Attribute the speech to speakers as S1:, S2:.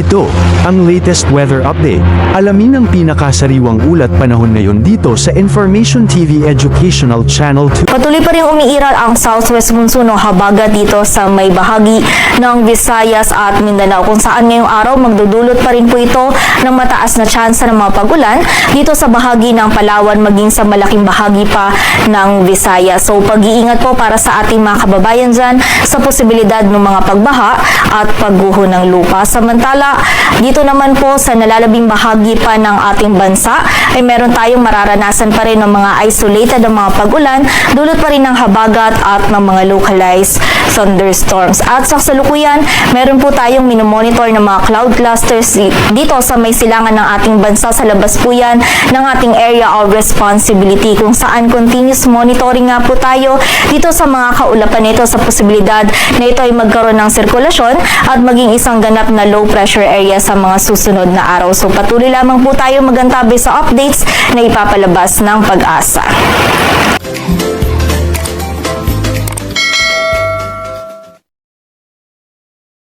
S1: Ito, ang latest weather update. Alamin ang pinakasariwang ulat panahon ngayon dito sa Information TV Educational Channel 2.
S2: Patuloy pa rin umiiral ang southwest monsoon o habagat dito sa may bahagi ng Visayas at Mindanao, kung saan ngayong araw magdudulot pa rin po ito ng mataas na tsansa ng mga pagulan dito sa bahagi ng Palawan maging sa malaking bahagi pa ng Visayas. So pag-iingat po para sa ating mga kababayan dyan sa posibilidad ng mga pagbaha at pagguho ng lupa. Samantala, dito naman po sa nalalabing bahagi pa ng ating bansa ay meron tayong mararanasan pa rin ng mga isolated na mga pag-ulan, dulot pa rin ng habagat at ng mga localized thunderstorms. At sa kasalukuyan, meron po tayong minomonitor ng mga cloud clusters dito sa may silangan ng ating bansa. Sa labas po yan ng ating area of responsibility, kung saan continuous monitoring nga po tayo dito sa mga kaulapan nito sa posibilidad na ito ay magkaroon ng sirkulasyon at maging isang ganap na low pressure area sa mga susunod na araw. So patuloy lamang po tayo magantabay sa updates na ipapalabas ng Pag-asa.